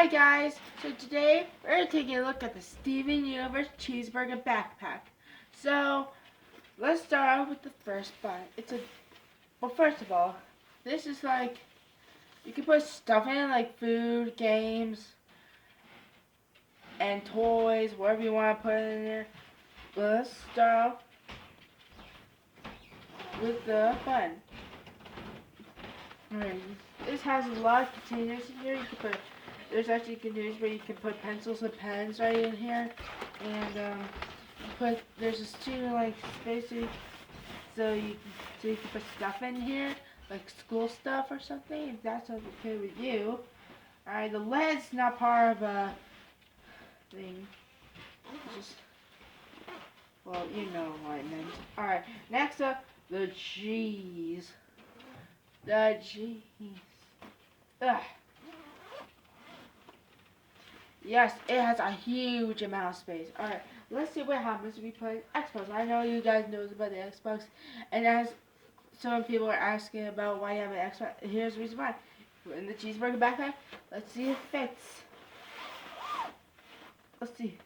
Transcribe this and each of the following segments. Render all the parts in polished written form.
Hi guys, so today we're taking a look at the Steven Universe Cheeseburger backpack. So let's start off with the first part. Well, first of all, this is like, you can put stuff in it like food, games, and toys, whatever you want to put in there. But let's start off with the fun. Alright, this has a lot of containers in here. There's actually containers where you can put pencils and pens right in here, and there's a student like space so you can put stuff in here like school stuff or something if that's okay with you. Alright, the lead's not part of a thing. Well, you know what I meant. Alright, next up, the cheese. The cheese. Ugh. Yes, it has a huge amount of space. Alright, let's see what happens if we put Xbox. I know you guys know about the Xbox, and as some people are asking about why you have an Xbox, here's the reason why. Put in the cheeseburger backpack. Let's see if it fits. Let's see.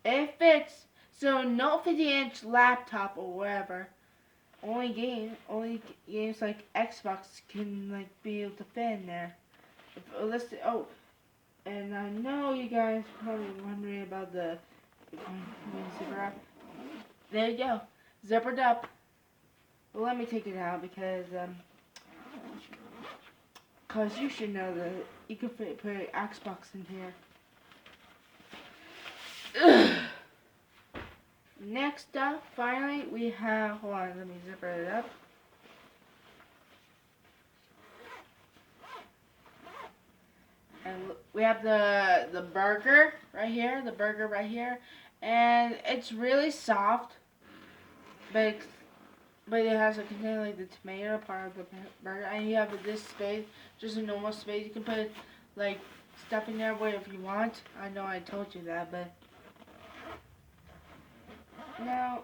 It fits. So no 50-inch laptop or whatever. Only games like Xbox can like be able to fit in there. Let's see. Oh. And I know you guys are probably wondering about the zipper up. There you go. Zippered up. Well, let me take it out because you should know that you can put an Xbox in here. Ugh. Next up, finally, we have, hold on, let me zipper it up. And we have the burger right here, and it's really soft, but it has a container like the tomato part of the burger, and you have this space, just a normal space. You can put like stuff in there whatever you want. I know I told you that, but now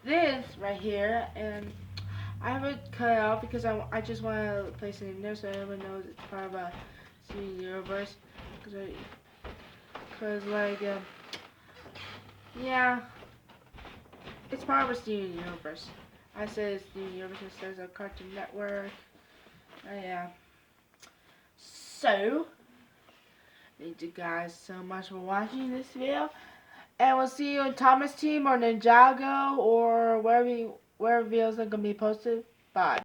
this right here, and I have it cut out because I just want to place it in there so everyone knows it's part of a Steven Universe. Yeah, it's part of a Steven Universe. I said Steven Universe, it says a Cartoon Network. Yeah. So, thank you guys so much for watching this video. And we'll see you in Thomas Team or Ninjago or wherever videos are going to be posted. Bye.